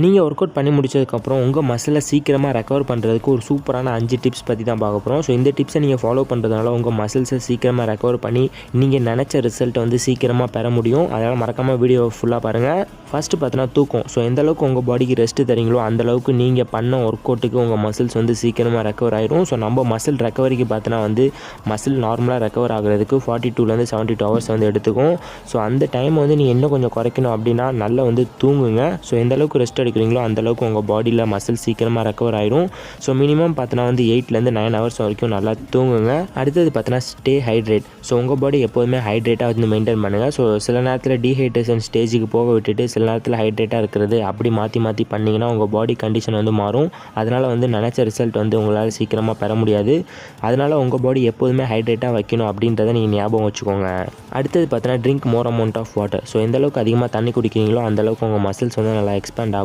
நீங்கள் work out பண்ணி முடிச்சதுக்கப்புறம் உங்கள் மசிலை சீக்கிரமாக ரெக்கவர் பண்ணுறதுக்கு ஒரு சூப்பரான 5 டிப்ஸ் பற்றி தான் பார்க்க போகிறோம். ஸோ இந்த டிப்ஸை நீங்கள் ஃபாலோ பண்ணுறதுனால உங்கள் மசில்ஸை சீக்கிரமாக ரெக்கவர் பண்ணி நீங்கள் நினச்ச ரிசல்ட்டை வந்து சீக்கிரமாக பெற முடியும். அதனால் மறக்காமல் வீடியோ ஃபுல்லாக பாருங்கள். ஃபஸ்ட்டு பார்த்தீங்கன்னா தூக்கம். ஸோ எந்தளவுக்கு உங்கள் பாடிக்கு ரெஸ்ட்டு தரீங்களோ அந்தளவுக்கு நீங்கள் பண்ண ஒர்க் அவுட்டுக்கு உங்கள் மசில்ஸ் வந்து சீக்கிரமாக ரெக்கவர் ஆகிடும். ஸோ நம்ம மசில் ரெக்கவரிக்கு பார்த்தோன்னா வந்து மசில் நார்மலாக ரெக்கவர் ஆகிறதுக்கு 42லேருந்து 72 ஹவர்ஸ் வந்து எடுத்துக்கும். ஸோ அந்த டைம் வந்து நீங்கள் இன்னும் கொஞ்சம் குறைக்கணும் அப்படின்னா நல்லா வந்து தூங்குங்க. ஸோ எந்தளவுக்கு ரெஸ்ட் எடுக்கிறீங்களோ அந்தளவுக்கு உங்கள் பாடியில் மசில் சீக்கிரமாக ரெக்கவர் ஆகிடும். ஸோ மினிமம் பார்த்தோன்னா வந்து 8லேருந்து 9 ஹவர்ஸ் வரைக்கும் நல்லா தூங்குங்க. அடுத்தது பார்த்தோன்னா ஸ்டே ஹைட்ரேட். ஸோ உங்கள் பாடி எப்போதுமே ஹைட்ரேட்டாக வந்து மெயின்டைன் பண்ணுங்கள். ஸோ சில நேரத்தில் டீஹைட்ரேஷன் ஸ்டேஜுக்கு போக விட்டுட்டு சில நேரத்தில் ஹைட்ரேட்டாக இருக்கிறது அப்படி மாற்றி பண்ணிங்கன்னா உங்கள் பாடி கண்டிஷன் வந்து மாறும். அதனால் வந்து நினச்ச ரிசல்ட் வந்து உங்களால் சீக்கிரமாக பெற முடியாது. அதனால் உங்கள் பாடி எப்போதுமே ஹைட்ரேட்டாக வைக்கணும் அப்படின்றத நீங்கள் ஞாபகம் வச்சுக்கோங்க. அடுத்தது பார்த்தோன்னா drink more amount of water. So எந்தளவுக்கு அதிகமாக தண்ணி குடிக்கிறீங்களோ அந்தளவுக்கு உங்கள் மசில்ஸ் வந்து நல்லா எக்ஸ்பேண்ட் ஆகும்.